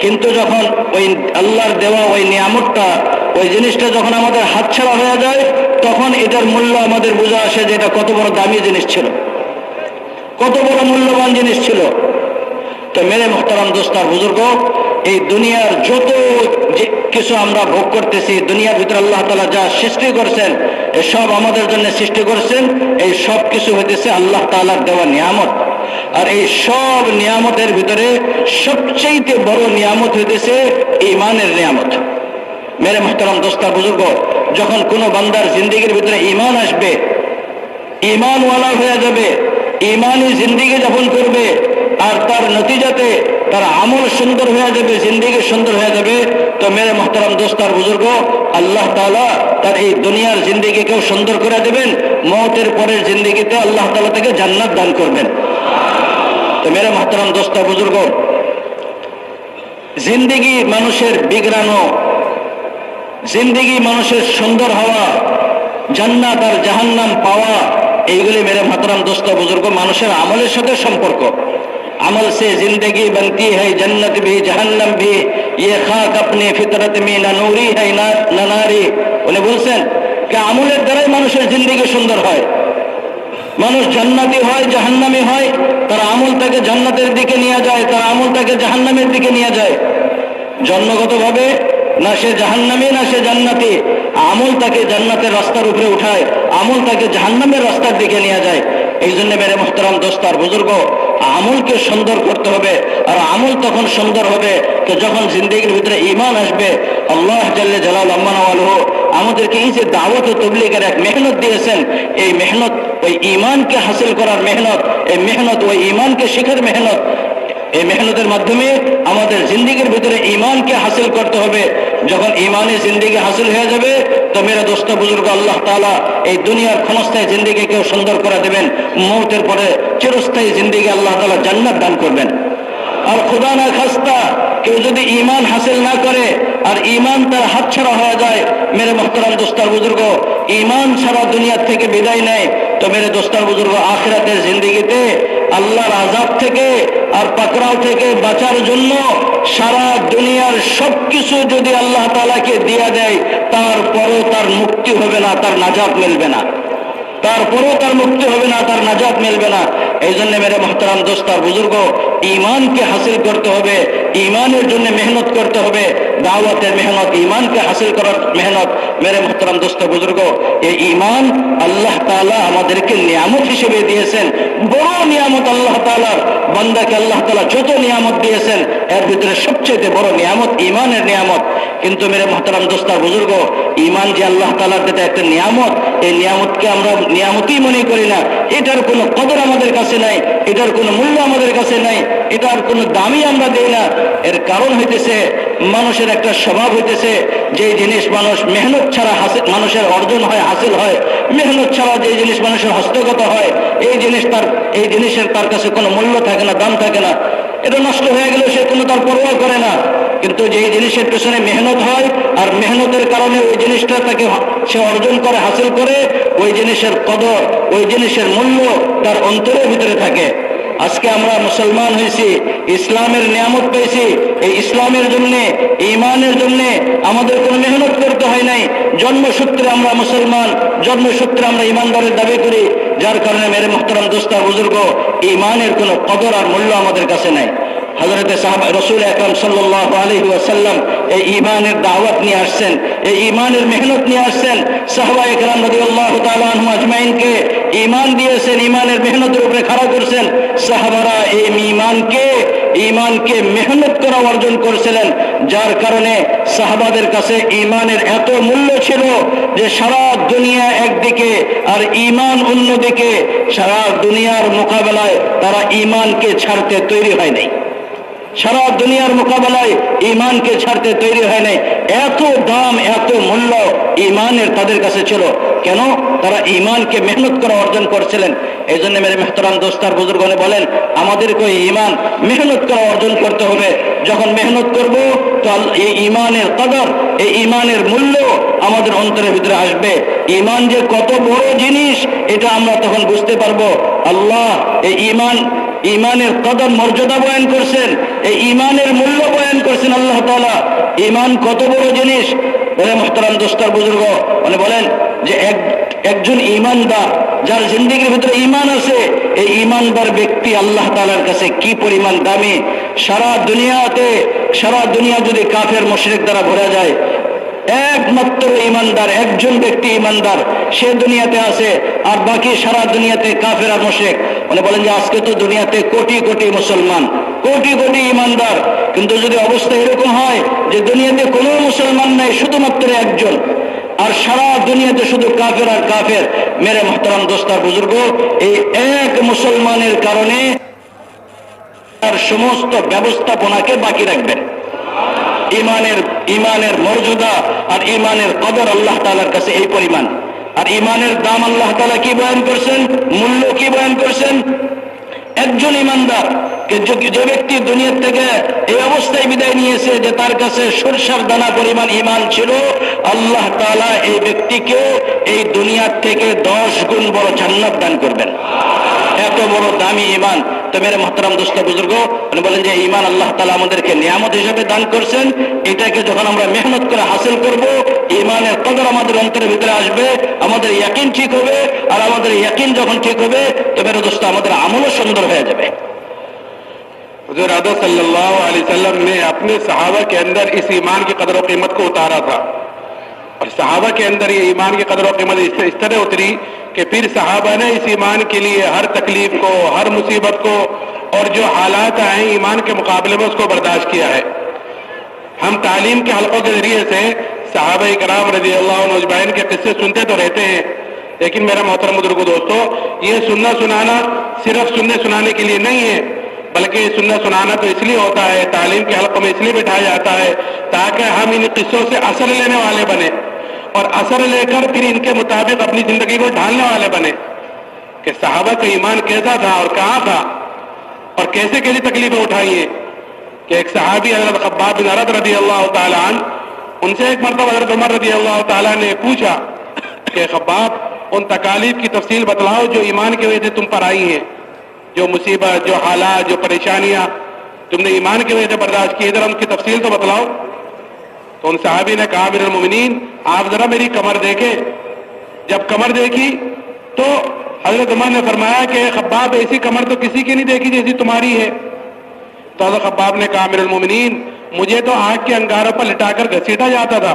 [SPEAKER 2] কিন্তু যখন ওই আল্লাহর দেওয়া ওই নিয়ামতটা, ওই জিনিসটা যখন আমাদের হাতছাড়া হয়ে যায়, তখন এটার মূল্য আমাদের বোঝা আসে যে এটা কত বড় দামি জিনিস ছিল, কত বড় মূল্যবান জিনিস ছিল। তো মেরে মুহতারাম দোস্ত আর বুজুর্গ, এই দুনিয়ার যত কিছু আমরা ভোগ করতেছি, দুনিয়ার ভিতরে আল্লাহ তাআলা যা সৃষ্টি করছেন, এসব আমাদের জন্য সৃষ্টি করছেন। এই সব কিছু হইতেছে আল্লাহ তাআলার দেওয়া নিয়ামত। আর এই সব নিয়ামতের ভিতরে সবচেয়ে বড় নিয়ামত হইতেছে ঈমানের নিয়ামত। মেরে মুহতারাম দোস্ত আর বুজুর্গ, যখন কোনো বান্দার জিন্দেগির ভিতরে ঈমান আসবে, ঈমানওয়ালা হয়ে যাবে, ঈমানি জিন্দেগি যাপন করবে, আর তার নতিজাতে তার আমল সুন্দর হয়ে যাবে, জিন্দেগি সুন্দর হয়ে যাবে, তো মেরে মুহতারাম দোস্ত আর বুজুর্গ, আল্লাহ তাআলা তার এই দুনিয়ার জিন্দেগিকেও সুন্দর করে দেবেন, মওতের পরের জিন্দেগিতে আল্লাহ তাআলা তাকে জান্নাত দান করবেন। তো মেরে মুহতারাম দোস্ত আর বুজুর্গ, জিন্দেগি মানুষের বিগড়ানো, জিন্দেগি মানুষের সুন্দর হওয়া, জান্নাত আর জাহান্নাম পাওয়া, এইগুলি মেরে মুহতারাম দোস্ত বুজুর্গ মানুষের আমলের সাথে সম্পর্ক। আমল से जिंदगी बनती है, जन्नत भी जहन्नम भी, ये खाक अपने फितरत में ना नूरी है ना नारी। উনি বলছেন যে আমলের দ্বারাই মানুষের জিন্দেগি সুন্দর হয়, মানুষ জান্নাতি হয়, জাহান্নামী হয়। তার আমল তাকে জান্নাতের দিকে নিয়ে যায়, তার আমল তাকে জাহান্নামের দিকে নিয়ে যায়। জন্মগতভাবে না সে জাহান্নামী না সে জান্নাতি, আমল তাকে জান্নাতের রাস্তার উপরে উঠায়, আমল তাকে জাহান্নামের রাস্তার দিকে নিয়ে যায়। এই জন্য মেরে মুহতারাম দোস্ত আর বুজুর্গ, আমলকে সুন্দর করতে হবে। আর আমল তখন সুন্দর হবে তো যখন জিন্দেগির ভিতরে ঈমান আসবে। আল্লাহ জাল্লে জালাল আম্মানওয়ালহু আমাদেরকে এই যে দাওয়াত ও তাবলীগের এক মেহনত দিয়েছেন, এই মেহনত ওই ঈমানকে হাসিল করার মেহনত, এই মেহনত ওই ঈমানকে শেখার মেহনত। এই মেহনতের মাধ্যমে আমাদের জিন্দেগির ভিতরে ঈমানকে হাসিল করতে হবে। যখন ঈমানে জিন্দেগি হাসিল হয়ে যাবে, তো মেরা দোস্ত বুজুর্গ, আল্লাহ তাআলা এই দুনিয়ার ক্ষণস্থায়ী জিন্দেগিকেও সুন্দর করে দেবেন, মওতের পরে চিরস্থায়ী জিন্দেগি আল্লাহ তাআলা জান্নাত দান করবেন। আর খুদা না খাস্তা কেউ যদি ঈমান হাসিল না করে আর ঈমান তার হাতছাড়া হয়ে যায়, মেরে মুহতারাম দোস্ত আর বুজুর্গ, ঈমান ছাড়া দুনিয়া থেকে বিদায় নেয়, তো মেরে দোস্ত আর বুজুর্গ, আখিরাতের জিন্দেগিতে আল্লাহর আযাব থেকে আর পাকড়াও থেকে বাঁচার জন্য সারা দুনিয়ার সবকিছু যদি আল্লাহ তাআলাকে দিয়ে দেয়, তারপরও তার মুক্তি হবে না, তার নাজাত মিলবে না, তারপরেও তার মুক্তি হবে না, তার নাজাত মিলবে না। এই জন্য মেরে মুহতারাম দোস্ত আর বুজুর্গ, ঈমানকে হাসিল করতে হবে, ঈমানের জন্য মেহনত করতে হবে, দাওয়াতের মেহনত, ঈমানকে হাসিল করার মেহনত। মেরে মুহতারাম দোস্ত বুজুর্গ, এই ঈমান আল্লাহ তাআলা আমাদেরকে নিয়ামত হিসেবে দিয়েছেন, বড় নিয়ামত আল্লাহ তাআলার। বান্দাকে আল্লাহ তাআলা যত নিয়ামত দিয়েছেন, এর ভিতরে সবচেয়ে বড় নিয়ামত ঈমানের নিয়ামত। কিন্তু মেরে মুহতারাম দোস্ত আর বুজুর্গ, ঈমান যে আল্লাহ তাআলার যেটা একটা নিয়ামত, এই নিয়ামতকে আমরা নিয়ামতই মনে করি না। এটার কোনো কদর আমাদের কাছে নাই, এটার কোনো মূল্য আমাদের কাছে নাই, এটার কোনো দামই আমরা দেই না। এর কারণ হইতেছে মানুষের একটা স্বভাব হইতেছে, যে জিনিস মানুষ মেহনত ছাড়া মানুষের অর্জন হয়, হাসিল হয়, মেহনত ছাড়া যে জিনিস মানুষের হস্তগত হয়, এই জিনিসের তার কাছে কোনো মূল্য থাকে না, দাম থাকে না। এটা নষ্ট হয়ে গেলেও সে কোনো তার পরোয়া করে না। কিন্তু যে জিনিসের পেছনে মেহনত হয় আর মেহনতের কারণে ওই জিনিসটা তাকে সে অর্জন করে, হাসিল করে, ওই জিনিসের কদর, ওই জিনিসের মূল্য তার অন্তরের ভিতরে থাকে। আজকে আমরা মুসলমান হয়েছি, ইসলামের নিয়ামত পেয়েছি। এই ইসলামের জন্য, ঈমানের জন্য আমাদের কোনো মেহনত করতে হয় নাই। জন্মসূত্রে আমরা মুসলমান, জন্মসূত্রে আমরা ঈমানদারের দাবি করি, যার কারণে মেরে মুহতারাম দোস্ত আর বুজুর্গ, ঈমানের কোনো কদর আর মূল্য আমাদের কাছে নাই। হযরতে সাহাবা রাসূল আকরাম সাল্লাল্লাহু আলাইহি ওয়াসাল্লাম এই ঈমানের দাওয়াত নিয়ে আসছেন, এই ঈমানের মেহনত নিয়ে আসছেন। সাহাবায়ে কেরাম রাদিয়াল্লাহু তাআলা আনহুম আজমাইনকে ঈমান দিয়েছেন, ঈমানের মেহনতের উপরে খাড়া করছেন। সাহাবারা এই ঈমানকে মেহনত করা অর্জন করেছিলেন, যার কারণে সাহাবাদের কাছে ঈমানের এত মূল্য ছিল যে সারা দুনিয়া একদিকে আর ঈমান অন্যদিকে, সারা দুনিয়ার মোকাবেলায় তারা ঈমানকে ছাড়তে তৈরি হয় নাই। সারা দুনিয়ার মোকাবেলায় ঈমানকে ছাড়তে তৈরি হয় নাই। এত দাম, এত মূল্য ঈমানের তাদের কাছে ছিল। কেন? তারা ঈমানকে মেহনত করা অর্জন করছিলেন। এই জন্য মেরে মেহতারাম দোস্তার বুজুর্গনে বলেন, আমাদেরকে ঈমান মেহনত করা অর্জন করতে হবে। যখন মেহনত করব তো এই ঈমানের কদর, এই ঈমানের মূল্য আমাদের অন্তরের ভিতরে আসবে। ঈমান যে কত বড় জিনিস এটা আমরা তখন বুঝতে পারবো। আল্লাহ এই ঈমানের কদর মর্যাদা বয়ান করছেন, এই ঈমানের মূল্য বয়ান করছেন আল্লাহ তাআলা। ঈমান কত বড় জিনিস। বলে মুহতারাম দোস্তার বুজুর্গ বলেন যে একজন ঈমানদার, যার জিন্দেগির ভিতরে ঈমান আছে, এই ঈমানদার ব্যক্তি আল্লাহ তাআলার কাছে কি পরিমাণ দামি। সারা দুনিয়া যদি কাফের মুশরিক দ্বারা ভরা যায়, একমাত্র ঈমানদার, একজন ব্যক্তি ঈমানদার সে দুনিয়াতে আছে, আর বাকি সারা দুনিয়াতে কাফের আর মুশরিক। বলেন যে আজকে তো দুনিয়াতে কোটি কোটি মুসলমান, কোটি কোটি ঈমানদার, কিন্তু যদি অবস্থা এরকম হয় যে দুনিয়াতে কোনো মুসলমান নাই, শুধুমাত্র একজন, আর সারা দুনিয়াতে শুধু কাফের আর কাফের, মেরে মুহতারাম দোস্তার বুজুর্গ, এই এক মুসলমানের কারণে তার সমস্ত ব্যবস্থাপনাকে বাকি রাখবেন। ঈমানের মর্যাদা আর ঈমানের কদর আল্লাহ তাআলার কাছে এই পরিমাণ। আর ঈমানের দাম আল্লাহ তাআলা কি বয়ান করছেন, মূল্য কি বয়ান করছেন? একজন ঈমানদার, যে ব্যক্তি দুনিয়া থেকে এই অবস্থায় বিদায় নিয়েছে যে তার কাছে সরষার দানা পরিমাণ ঈমান ছিল, আল্লাহ তাআলা এই ব্যক্তিকে এই দুনিয়ার থেকে 10 গুণ বড় জান্নাত দান করবেন। এত বড় দামি ঈমান। তো মেরে মুহতারাম দোস্ত বুজুর্গ বলেন যে ঈমান আল্লাহ তাআলা আমাদেরকে নিয়ামত হিসেবে দান করছেন। এটাকে যখন আমরা মেহনত করে হাসিল করব, ঈমানের কদর আমাদের অন্তরের ভিতরে আসবে, আমাদের ইয়াকিন ঠিক হবে। আর আমাদের ইয়াকিন যখন ঠিক হবে তো মেরে দোস্ত আমাদের আমলও সুন্দর হয়ে যাবে।
[SPEAKER 1] हुजूर आदम सल्लल्लाहु अलैहि वसल्लम ने अपने सहाबा के अंदर इस ईमान की कदर व कीमत को उतारा था, और सहाबा के अंदर ये ईमान की कदर व कीमत इस तरह उतरी कि फिर सहाबा ने इस ईमान के लिए हर तकलीफ को, हर मुसीबत को, और जो हालात आए ईमान के मुकाबले में उसको बर्दाश्त किया है। हम तालीम के हलकों के जरिए से सहाबा कराम रज़ियल्लाहु अन्हुम अजमाइन के किस्से सुनते तो रहते हैं, लेकिन मेरा मोहतरम बुजुर्गों दोस्तों, ये सुनना सुनाना सिर्फ सुनने सुनाने के लिए नहीं है, बल्कि सुनना सुनाना तो इसलिए होता है, तालीम के हलकों में इसलिए बिठाया जाता है ताकि हम इन किस्सों से असर लेने वाले बने, और असर लेकर फिर इनके मुताबिक अपनी जिंदगी को ढालने वाले बने कि सहाबा का ईमान कैसा था और कहाँ था और कैसे कैसी तकलीफें उठाई है। कि एक सहाबी हजरत खब्बाब बिन अरद रज़ियल्लाहु ताला अन्हु, उनसे एक मरतबा हजरत उमर रज़ियल्लाहु ताला ने पूछा कि खब्बाब, उन तकालीफ की तफसील बतलाओ जो ईमान की वजह से तुम पर आई हैं, जो मुसीबत, जो हालात, जो परेशानियां तुमने ईमान की वजह से बर्दाश्त की, जरा उनकी तफसील तो बतलाओ। तो उन सहाबी ने कहा, अमीरुल मोमिनीन, आप जरा मेरी कमर देखें। जब कमर देखी तो हजरत उमर ने फरमाया कि खब्बाब, ऐसी कमर तो किसी की नहीं देखी जैसी तुम्हारी है। तो हजरत खब्बाब ने कहा, अमीरुल मोमिनीन, मुझे तो आग के अंगारों पर लिटाकर घसीटा जाता था,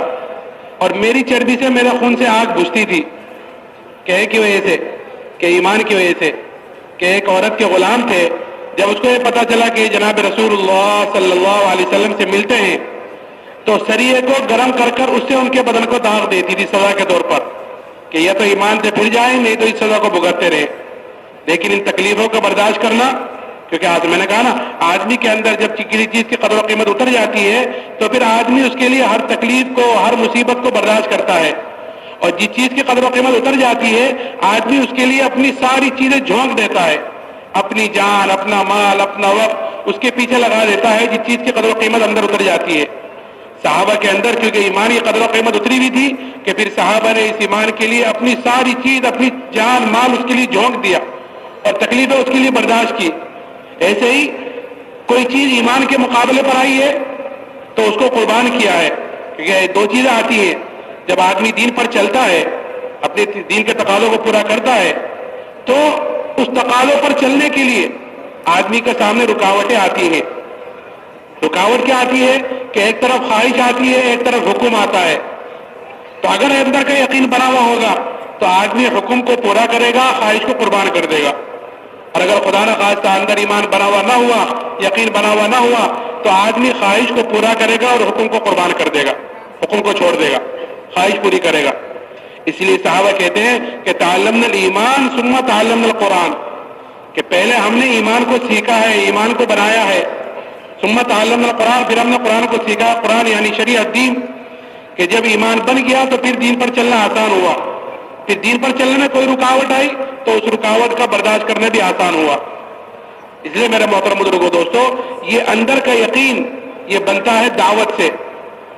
[SPEAKER 1] और मेरी चर्बी से, मेरे खून से आग बुझती थी। कहे की वजह से, कि ईमान की वजह से, कि एक औरत के गुलाम थे, जब उसको ये पता चला कि जनाब रसूलुल्लाह सल्लल्लाहु अलैहि वसल्लम से मिलते हैं, तो सरिये को गर्म कर कर उससे उनके बदन को दाग देती थी सजा के तौर पर, कि यह तो ईमान से फिर जाए, नहीं तो इस सजा को भुगतते रहे। लेकिन इन तकलीफों को बर्दाश्त करना, क्योंकि आज मैंने कहा ना, आदमी के अंदर जब किसी चीज की कदर व कीमत उतर जाती है तो फिर आदमी उसके लिए हर तकलीफ को, हर मुसीबत को बर्दाश्त करता है, और जिस चीज की कदर व कीमत उतर जाती है आदमी उसके लिए अपनी सारी चीजें झोंक देता है, अपनी जान, अपना माल, अपना वक्त उसके पीछे लगा देता है जिस चीज की कदर व कीमत अंदर उतर जाती है। सहाबा के अंदर क्योंकि ईमान की कदर व कीमत उतरी हुई थी कि फिर सहाबा ने इस ईमान के लिए अपनी सारी चीज, अपनी जान माल उसके लिए झोंक दिया, और तकलीफें उसके लिए बर्दाश्त की। ایسے ہی کوئی چیز ایمان کے مقابلے پر آئی ہے تو اس کو قربان کیا ہے، کیونکہ دو چیزیں آتی ہیں، جب آدمی دین پر چلتا ہے، اپنے دین کے تقاضوں کو پورا کرتا ہے، تو اس تقاضوں پر چلنے کے لیے آدمی کے سامنے رکاوٹیں آتی ہیں۔ رکاوٹ کیا آتی ہے کہ ایک طرف خواہش آتی ہے، ایک طرف حکم آتا ہے۔ تو اگر اندر کا یقین بنا ہوا ہوگا تو آدمی حکم کو پورا کرے گا، خواہش کو قربان کر دے گا، اور اگر خدا نہ خواستہ اندر ایمان بنا ہوا نہ ہوا، یقین بنا ہوا نہ ہوا، تو آدمی خواہش کو پورا کرے گا اور حکم کو قربان کر دے گا، حکم کو چھوڑ دے گا، خواہش پوری کرے گا۔ اس لیے صحابہ کہتے ہیں کہ تعلمنا الایمان ثم تعلمنا القرآن، کہ پہلے ہم نے ایمان کو سیکھا ہے، ایمان کو بنایا ہے، ثم تعلمنا القرآن، پھر ہم نے قرآن کو سیکھا، قرآن یعنی شریعت، دین، کہ جب ایمان بن گیا تو پھر دین پر چلنا آسان ہوا، پھر دین پر چلنے میں کوئی رکاوٹ آئی تو اس رکاوٹ کا برداشت کرنا بھی آسان ہوا۔ اس لیے میرے محترم بزرگوں، دوستو، یہ اندر کا یقین یہ بنتا ہے دعوت سے،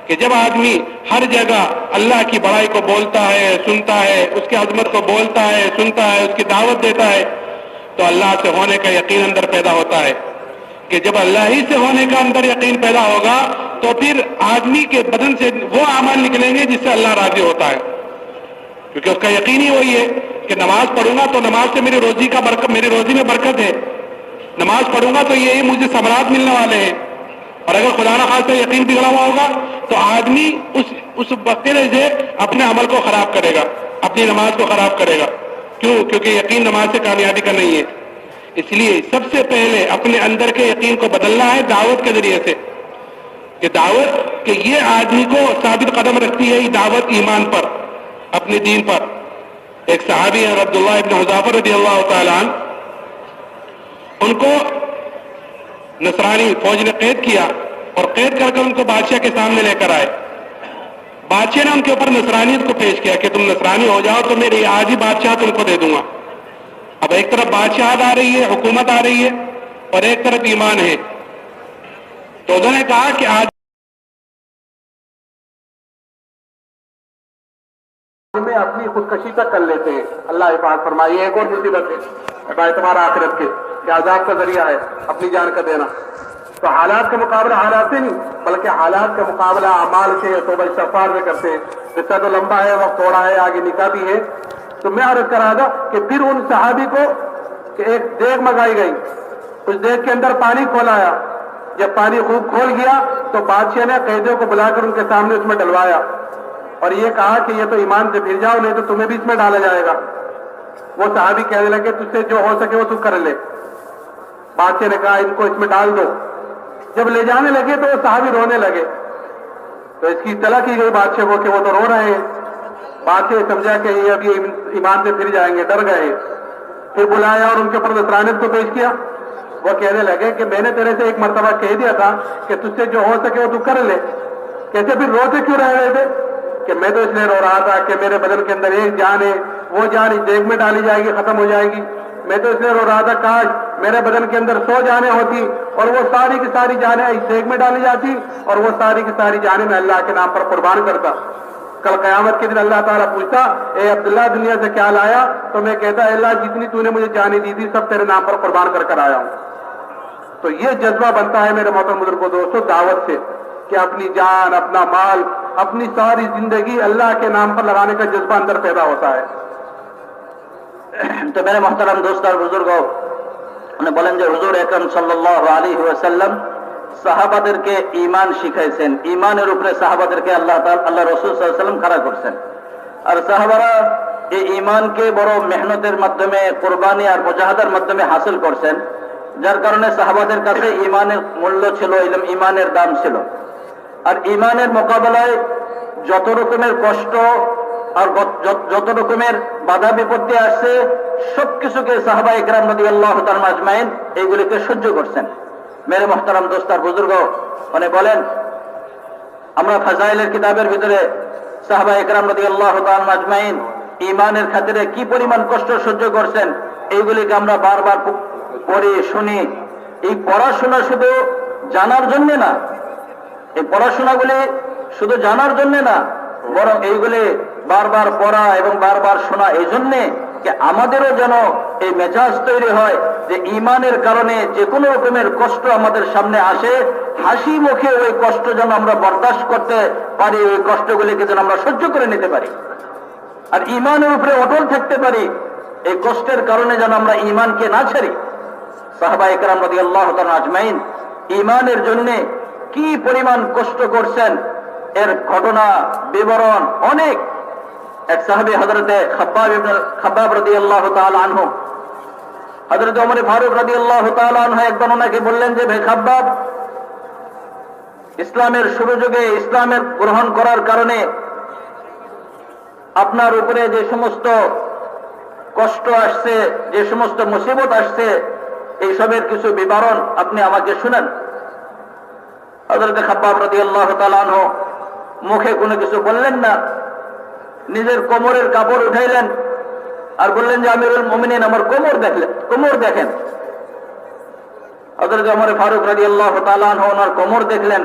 [SPEAKER 1] کہ جب آدمی ہر جگہ اللہ کی بڑائی کو بولتا ہے، سنتا ہے، اس کی عظمت کو بولتا ہے، سنتا ہے، اس کی دعوت دیتا ہے، تو اللہ سے ہونے کا یقین اندر پیدا ہوتا ہے، کہ جب اللہ ہی سے ہونے کا اندر یقین پیدا ہوگا تو پھر آدمی کے بدن سے وہ اعمال نکلیں گے جس سے اللہ راضی ہوتا ہے، کیونکہ اس کا یقین ہی وہی ہے کہ نماز پڑھوں گا تو نماز سے میری روزی کا برکت، میری روزی میں برکت ہے، نماز پڑھوں گا تو یہ مجھے ثمرات ملنے والے ہیں۔ اور اگر خدا نہ خواستہ یقین بگڑا ہوا ہوگا تو آدمی اس وقت سے اپنے عمل کو خراب کرے گا، اپنی نماز کو خراب کرے گا۔ کیوں؟ کیونکہ یقین نماز سے کامیابی کا نہیں ہے۔ اس لیے سب سے پہلے اپنے اندر کے یقین کو بدلنا ہے دعوت کے ذریعے سے، کہ دعوت، کہ یہ آدمی کو ثابت قدم رکھتی ہے، یہ دعوت ایمان پر، اپنے دین پر۔ ایک صحابی ہیں عبداللہ ابن حذافہ رضی اللہ تعالیٰ عنہ، ان کو نصرانی فوج نے قید کیا اور قید کر ان کو بادشاہ کے سامنے لے کر آئے۔ بادشاہ نے ان کے اوپر نصرانیت کو پیش کیا کہ تم نصرانی ہو جاؤ تو میری آدھی بادشاہ تم کو دے دوں گا۔ اب ایک طرف بادشاہت آ رہی ہے، حکومت آ رہی ہے، اور ایک طرف ایمان ہے، تو انہوں نے کہا کہ آج میں اپنی خودکشی تک کر لیتے ہیں۔ اللہ حفاظ فرمائیے، ایک اور مصیبت ہے باعتبار آخرت کے کہ عذاب کا ذریعہ ہے اپنی جان کا دینا۔ تو حالات کا مقابلہ حالات سے نہیں بلکہ حالات کا مقابلہ اعمال سے، توبہ استغفار میں کرتے ہیں۔ قصہ تو لمبا ہے، وقت تھوڑا ہے، آگے نکاح بھی ہے۔ تو میں عرض کر رہا تھا کہ پھر ان صحابی کو کہ ایک دیگ منگائی گئی، اس دیگ کے اندر پانی کھولایا، جب پانی خوب کھول گیا تو بادشاہ نے قیدیوں کو بلا کر ان کے سامنے اس میں ڈلوایا اور یہ کہا کہ یہ تو ایمان سے پھر جاؤ، نہیں تو تمہیں بھی اس میں ڈالا جائے گا۔ وہ صحابی کہنے لگے تجھ سے جو ہو سکے وہ تو کر لے۔ بادشاہ نے کہا ان کو اس میں ڈال دو۔ جب لے جانے لگے تو وہ صحابی رونے لگے، تو اس کی اطلاع کی گئی بادشاہ کو کہ وہ تو رو رہے ہیں۔ بادشاہ سمجھا کہ یہ ابھی ایمان سے پھر جائیں گے، ڈر گئے۔ پھر بلایا اور ان کے اوپر نصرانیت کو پیش کیا۔ وہ کہنے لگے کہ میں نے تیرے سے ایک مرتبہ کہہ دیا تھا کہ تجھ سے جو ہو سکے وہ تو کر لے، کیسے پھر روتے کیوں رہ رہے تھے؟ کہ میں تو اس لیے رو رہا تھا کہ میرے بدن کے اندر ایک جان ہے، وہ جان اس دیگ میں ڈالی جائے گی، ختم ہو جائے گی۔ میں تو اس لیے رو رہا تھا کاش میرے بدن کے اندر 100 جانیں ہوتی اور وہ ساری کی ساری جانیں اس دیگ میں ڈالی جاتی اور وہ ساری کی ساری جانیں میں اللہ کے نام پر قربان کرتا۔ کل قیامت کے دن اللہ تعالیٰ پوچھتا اے عبداللہ دنیا سے کیا لایا؟ تو میں کہتا اے اللہ جتنی تو نے مجھے جانیں دی تھی سب تیرے نام پر قربان کر کر آیا ہوں۔ تو یہ جذبہ بنتا ہے میرے محترم بزرگوں، دوستوں، دعوت سے، کہ اپنی جان، اپنا مال، اپنی ساری زندگی اللہ کے نام پر لگانے کا جذبہ اندر پیدا ہوتا ہے۔
[SPEAKER 2] তো মেরে মহতারাম দোস্ত আর বুজুর্গ, উনি বলেন যে হুজুর আকরাম সাল্লাল্লাহু আলাইহি ওয়াসাল্লাম সাহাবাদেরকে ঈমান শিখাইছেন, ঈমানের উপরে সাহাবাদেরকে আল্লাহ রাসূল সাল্লাল্লাহু আলাইহি ওয়াসাল্লাম খাড়া করছেন। আর সাহাবারা এই ঈমানকে বড় মেহনতের মাধ্যমে, কুরবানি আর মুজাহাদার মাধ্যমে হাসিল করছেন, যার কারণে সাহাবাদের কাছে ঈমানের মূল্য ছিল, ঈমানের দাম ছিল। আর ঈমানের মোকাবেলায় যত রকমের কষ্ট আর যত রকমের বাধা বিপত্তি আসছে সবকিছুকে সাহাবা ইকরাম রাদিয়াল্লাহু তাআলা আজমাইন এইগুলিকে সহ্য করছেন। মেরে মুহতারাম দোস্ত আর বুজুর্গ, মানে বলেন আমরা ফাজাইলের কিতাবের ভিতরে সাহাবা ইকরাম রাদিয়াল্লাহু তাআলা আজমাইন ঈমানের খাতিরে কি পরিমাণ কষ্ট সহ্য করছেন এইগুলিকে আমরা বারবার পড়ি, শুনি। এই পড়াশোনা শুধু জানার জন্য না, এই পড়াশোনাগুলি শুধু জানার জন্য না, বরং এইগুলি বারবার পড়া এবং বারবার শোনা এই জন্যে যে আমাদেরও যেন
[SPEAKER 3] এই মেজাজ তৈরি হয় যে ঈমানের কারণে যে কোনো রকমের কষ্ট আমাদের সামনে আসে, হাসি মুখে ওই কষ্ট যেন আমরা বরদাস্ত করতে পারি, ওই কষ্টগুলিকে যেন আমরা সহ্য করে নিতে পারি, আর ঈমানের উপরে অটল থাকতে পারি। এই কষ্টের কারণে যেন আমরা ঈমানকে না ছাড়ি। সাহাবায়ে কেরাম রাদিয়াল্লাহু তাআলা আজমাইন ঈমানের জন্য কি পরিমাণ কষ্ট করছেন এর ঘটনা বিবরণ অনেক। এক সাহাবী হযরতে খাব্বাব রাদিয়াল্লাহু তাআলা আনহু, হযরত ওমর ফারুক রাদিয়াল্লাহু তাআলা আনহু একবার ওনাকে বললেন যে, হে খাব্বাব, ইসলামের শুরু যুগে ইসলামের গ্রহণ করার কারণে আপনার উপরে যে সমস্ত কষ্ট আসছে, যে সমস্ত মুসিবত আসছে, এইসবের কিছু বিবরণ আপনি আমাকে শুনেন। হযরত খাব্বাব রাদিয়াল্লাহু তাআলা আনহু মুখে কোনো কিছু বললেন না, নিজের কোমরের কাপড় উঠাইলেন আর বললেন যে, আমিরুল মুমিনিন, আমার কোমর দেখেন। হযরত ওমর ফারুক রাদিয়াল্লাহু তাআলা আনহু ওনার কোমর দেখলেন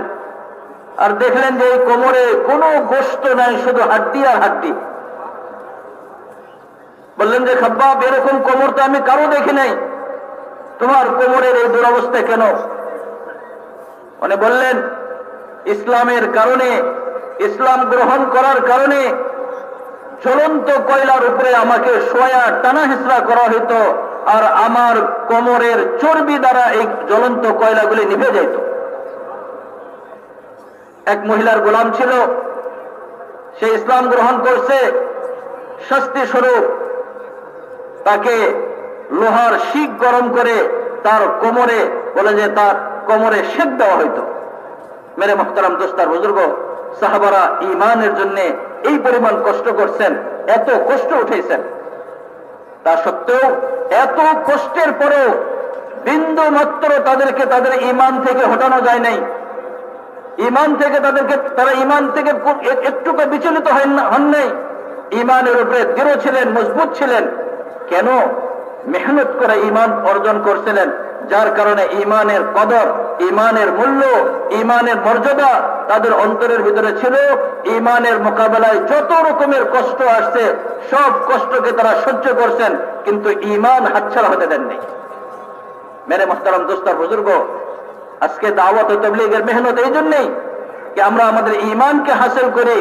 [SPEAKER 3] আর দেখলেন যে এই কোমরে কোনো গোশত নাই, শুধু হাড্ডি আর হাড্ডি। বললেন যে, খাব্বাব, এরকম কোমর তো আমি কারো দেখি নাই, তোমার কোমরের এই দুরবস্থা কেন? উনি বললেন, ইসলামের কারণে, ইসলাম গ্রহণ করার কারণে জ্বলন্ত কয়লার উপরে আমাকে শোয়া টানা হেঁচড়া করা হইতো, আর আমার কোমরের চর্বি দ্বারা এই জ্বলন্ত কয়লাগুলি নিভে যেত। এক মহিলার গোলাম ছিল, সে ইসলাম গ্রহণ করছে, শাস্তি স্বরূপ তাকে লোহার শিক গরম করে তার কোমরে, বলে যে তার কোমরে শেক দেওয়া হইতো। মেরে মুহতারাম দোস্তার বুজুর্গ, সাহাবারা ঈমানের জন্য এই পরিমাণ কষ্ট করছেন, এত কষ্ট উঠেছেন। তা সত্ত্বেও এত কষ্টের পরেও বিন্দু মাত্র তাদেরকে তাদের ঈমান থেকে হটানো যায় নাই। ঈমান থেকে তারা ঈমান থেকে একটুকু বিচলিত হন নাই। ঈমানের উপরে দৃঢ় ছিলেন, মজবুত ছিলেন। কেন? মেহনত করে ঈমান অর্জন করছিলেন, যার কারণে ঈমানের কদর, ঈমানের মূল্য, ঈমানের মর্যাদা তাদের অন্তরের ভিতরে ছিল। ঈমানের মোকাবেলায় যত রকমের কষ্ট আসছে, সব কষ্টকে তারা সহ্য করছেন, কিন্তু ঈমান হাতছাড়া হতে দেননি। মেরে মুহতারাম দোস্তার বুজুর্গ, আজকে দাওয়াত ও তাবলীগের মেহনত এই জন্যই যে আমরা আমাদের ঈমানকে হাসিল করি,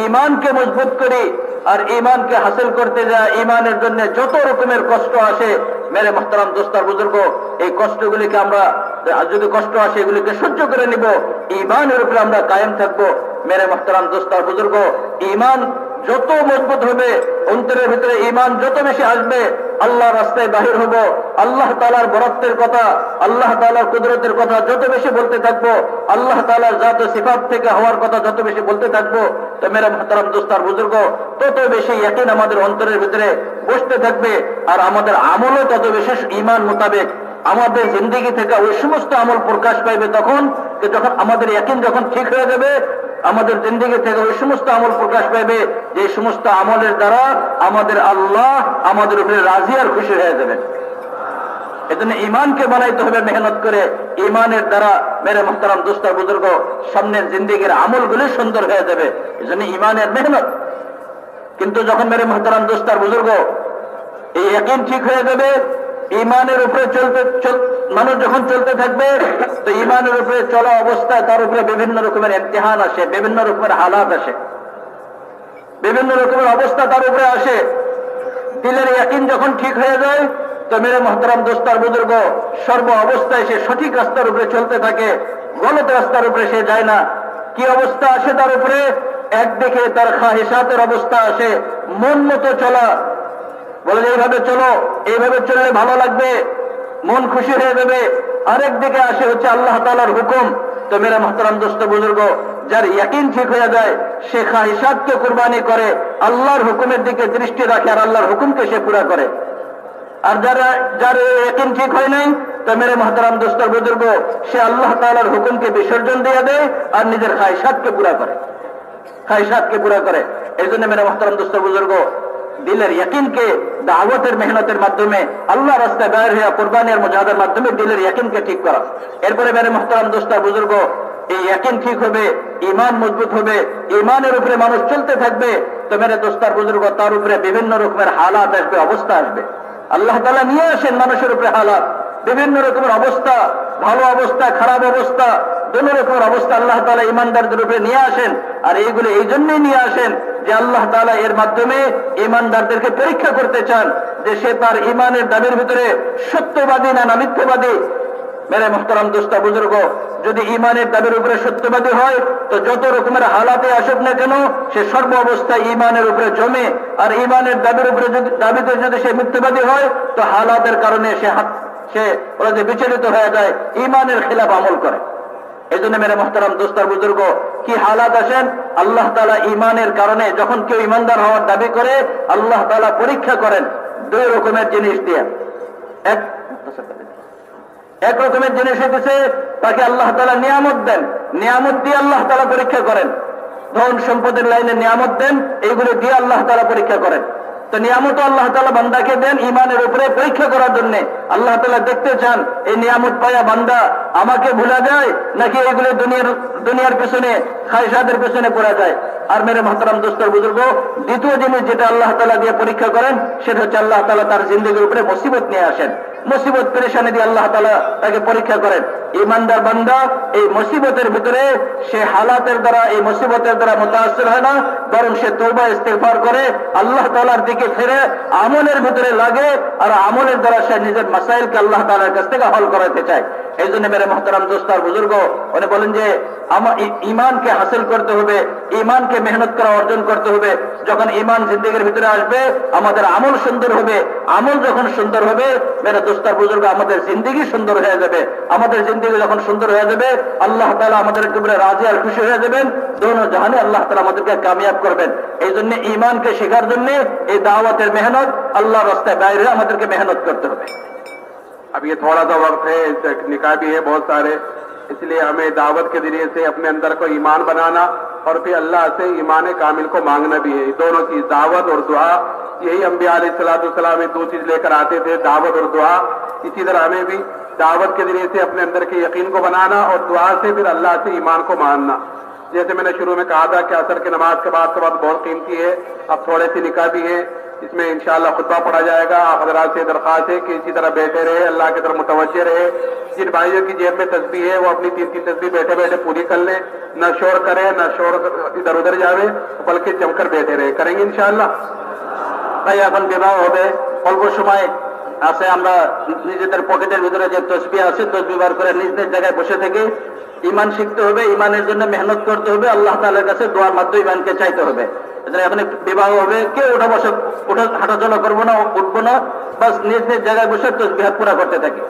[SPEAKER 3] ঈমানকে মজবুত করি। আর ঈমানকে হাসিল করতে যায়, ঈমানের জন্য যত রকমের কষ্ট আসে, মেরে মুহতারাম দোস্তার বুজুর্গ, এই কষ্টগুলিকে আমরা, যদি কষ্ট আসে, এগুলিকে সহ্য করে নিব, ঈমানের উপরে আমরা কায়েম থাকবো। মেরে মুহতারাম দোস্তার বুজুর্গ, ঈমান যত মজবুত হবে, অন্তরের ভিতরে ঈমান যত বেশি আসবে, আল্লাহ রাস্তায় বাহির হব, আল্লাহ তাআলার বরত্বের কথা, আল্লাহ তাআলার কুদরতের কথা যত বেশি বলতে থাকবো, আল্লাহ তাআলার জাত ও সিফাত থেকে হওয়ার কথা যত বেশি বলতে থাকবো, তো মেরে মুহতারাম দোস্তার বুজুর্গ, তত বেশি ইয়াকিন আমাদের অন্তরের ভিতরে বসতে থাকবে। আর আমাদের আমলও তত বেশি ঈমান মোতাবেক আমাদের জিন্দেগি থেকে ওই সমস্ত আমল প্রকাশ পাইবে। তখন যখন আমাদের ইয়াকিন যখন ঠিক হয়ে যাবে, আমাদের জিন্দেগি থেকে ওই সমস্ত আমল প্রকাশ পাইবে যে সমস্ত আমলের দ্বারা আমাদের আল্লাহ আমাদের উপরে রাজি আর খুশি হয়ে যাবেন। এজন্য ঈমানকে বানাইতে হবে মেহনত করে। ঈমানের দ্বারা মেরে মুহতারাম দোস্তার বুজুর্গ, সামনের জিন্দেগির আমলগুলি সুন্দর হয়ে যাবে। এজন্য ঈমানের মেহনত। কিন্তু যখন মেরে মুহতারাম দোস্তার বুজুর্গ এই ইয়াকিন ঠিক হয়ে যাবে, ঈমানের উপরে মানুষ যখন চলতে থাকবে, তো ঈমানের উপরে চলা অবস্থায় তার উপরে বিভিন্ন রকমের ইমতিহান আসে, বিভিন্ন রকমের হালাত আসে, বিভিন্ন রকমের অবস্থা তার উপরে আসে। দিলের ইয়াকিন যখন ঠিক হয়ে যায়, তো মেরে মুহতারাম দোস্তার বুজুর্গ, সর্ব অবস্থায় সে সঠিক রাস্তার উপরে চলতে থাকে, গলত রাস্তার উপরে সে যায় না। কি অবস্থা আসে তার উপরে? একদিকে তার খাহিসাতের অবস্থা আসে, মন মতো চলা, বলে এইভাবে চলো, এইভাবে চললে ভালো লাগবে, মন খুশি হয়ে যাবে। আরেক দিকে আসে হচ্ছে আল্লাহ তাআলার হুকুম। তো মেরা মুহতারাম দোস্ত বুজুর্গ, যার ইয়াকিন ঠিক হয়ে যায়, সে খাহিসাতকে কুরবানি করে, আল্লাহর হুকুমের দিকে দৃষ্টি রাখে আর আল্লাহর হুকুমকে সে পুরা করে। আর যার ইয়াকিন ঠিক হয় নাই, তো মেরে মুহতারাম দোস্ত বুজুর্গ, সে আল্লাহ তাআলার হুকুমকে বিসর্জন দিয়ে দেয় আর নিজের খাহিসাতকে পুরা করে, খাহিসাতকে পুরা করে। এই জন্য মেরে মুহতারাম দোস্ত বুজুর্গ, দিলের ইয়াকিনকে দাওয়াতের মেহনতের মাধ্যমে, আল্লাহ রাস্তায় বাইর হয়ে কুরবানি আর মুজাহাদার মাধ্যমে দিলের ইয়াকিনকে ঠিক করা। এরপরে মেরে মুহতারাম দোস্তা বুজুর্গ, এই ইয়াকিন ঠিক হবে, ঈমান মজবুত হবে, ঈমানের উপরে মানুষ চলতে থাকবে। তো মেরে দোস্তার বুজুর্গ, তার উপরে বিভিন্ন রকমের হালাত আসবে, অবস্থা আসবে। আল্লাহ তাআলা নিয়ে আসেন মানুষের উপরে হালাত, বিভিন্ন রকমের অবস্থা, ভালো অবস্থা, খারাপ অবস্থা, দুই রকমের অবস্থা আল্লাহ তাআলা ঈমানদারদের উপরে নিয়ে আসেন। আর এইগুলো এই জন্যই নিয়ে আসেন যে আল্লাহ তাআলা এর মাধ্যমে ঈমানদারদেরকে পরীক্ষা করতে চান যে সে তার ঈমানের দাবির ভিতরে সত্যবাদী না মিথ্যাবাদী। মেরে মুহতারাম দোস্ত বুজুর্গ, যদি ঈমানের দাবির উপরে সত্যবাদী হয় তো যত রকমের হালাতে আসুক না কেন সে সর্ব অবস্থায় ঈমানের উপরে জমে। আর ঈমানের দাবির উপরে দাবিতে যদি সে মিথ্যাবাদী হয় তো হালাতের কারণে সে ওরা যে বিচলিত হয়ে যায়, ঈমানের খিলাফ আমল করে। এই জন্য মেরে মুহতারাম দোস্ত বুজুর্গ, কি হালাত আসেন, আল্লাহ তাআলা ঈমানের কারণে যখন কেউ ঈমানদার হওয়ার দাবি করে আল্লাহ তাআলা পরীক্ষা করেন দুই রকমের জিনিস দিয়ে। এক রকমের জিনিস হইতেছে তাকে আল্লাহ তাআলা নিয়ামত দেন, নিয়ামত দিয়ে আল্লাহ তাআলা পরীক্ষা করেন। ধন সম্পদের লাইনে নিয়ামত দেন, এইগুলো দিয়ে আল্লাহ তাআলা পরীক্ষা করেন। তো নিয়ামত আল্লাহ তাআলা বান্দাকে দেন ঈমানের উপরে পরীক্ষা করার জন্য। আল্লাহ তাআলা দেখতে চান এই নিয়ামত পায়া বান্দা আমাকে ভুলা যায় নাকি এগুলো দুনিয়ার পেছনে খায়সাদের পেছনে পড়া যায়। আর মেরে মুহতারাম দোস্ত বুজুর্গ, দ্বিতীয় জিনিস যেটা আল্লাহ তাআলা দিয়ে পরীক্ষা করেন সেটা হচ্ছে আল্লাহ তাআলা তার জিন্দেগির উপরে মুসিবত নিয়ে আসেন। মুসিবত পেরেশানি দিয়ে আল্লাহ তাআলা তাকে পরীক্ষা করেন। ঈমানদার বান্দা এই মুসিবতের ভিতরে সে হালাতের দ্বারা, এই মুসিবতের দ্বারা মুতাআসসির হয় না, বরং সে তওবা ইস্তিগফার করে আল্লাহ তাআলার দিকে ফিরে আমলের ভিতরে লাগে। আর আমলের দ্বারা সে নিজের মাসাইলকে আল্লাহ তাআলার কাছ থেকে হল করাতে চায়। এই জন্য মেরে মুহতারাম দোস্ত আর বুজুর্গ, উনি বলেন যে ঈমানকে হাসিল করতে হবে, ঈমানকে মেহনত করা অর্জন করতে হবে। যখন ঈমান জিন্দেগির ভিতরে আসবে আমাদের আমল সুন্দর হবে। আমল যখন সুন্দর হবে মেরে দোস্ত আর বুজুর্গ, আমাদের জিন্দেগি সুন্দর হয়ে যাবে। আমাদের জিন্দেগি যখন সুন্দর হয়ে যাবে আল্লাহ তাআলা আমাদেরকে উপরে রাজি আর খুশি হয়ে যাবেন। দোনো জাহানে আল্লাহ তাআলা আমাদেরকে কামিয়াব করবেন। এই জন্য ঈমানকে শেখার জন্য এই দাওয়াতের মেহনত, আল্লাহর রাস্তায় বাইরে আমাদেরকে মেহনত করতে হবে।
[SPEAKER 1] अब ये थोड़ा सा वक्त है, निकाह भी है बहुत सारे, इसलिए हमें दावत के जरिए से अपने अंदर को ईमान बनाना और फिर अल्लाह से ईमान कामिल को मांगना भी है। दोनों चीज, दावत और दुआ, यही अंबिया अलैहिस्सलाम में दो चीज लेकर आते थे, दावत और दुआ। इसी तरह हमें भी दावत के जरिए से अपने अंदर के यकीन को बनाना और दुआ से फिर अल्लाह से ईमान को मानना। जैसे मैंने शुरू में कहा था कि असर की नमाज के बाद बहुत कीमती है। अब थोड़े से निकाह भी है, इसमें इंशाअल्लाह खुतबा पढ़ा जाएगा। आप हजरात से दरख्वास्त है कि इसी तरह बैठे रहे, अल्लाह की तरफ मुतवज्जे रहे। जिन भाइयों की जेब में तस्बीह है वो अपनी 3-3 तस्बीह बैठे बैठे पूरी कर लें, न शोर करे, न शोर इधर उधर जावे, बल्कि जमकर बैठे रहे। करेंगे इंशाअल्लाह।
[SPEAKER 3] ভাই এখন বিবাহ হবে, অল্প সময় আছে, আমরা নিজেদের পকেটের ভিতরে যে তসবিহ আছে তসবিহ বার করে নিজ নিজ জায়গায় বসে থেকে ঈমান শিখতে হবে, ঈমানের জন্য মেহনত করতে হবে, আল্লাহ তাআলার কাছে দোয়ার মাধ্যমে ঈমানকে চাইতে হবে। এখন বিবাহ হবে, কেউ ওঠা হাঁটাচলা করবো না, উঠবো না, বাস নিজ নিজ জায়গায় বসে তসবিহ পুরা করতে থাকি।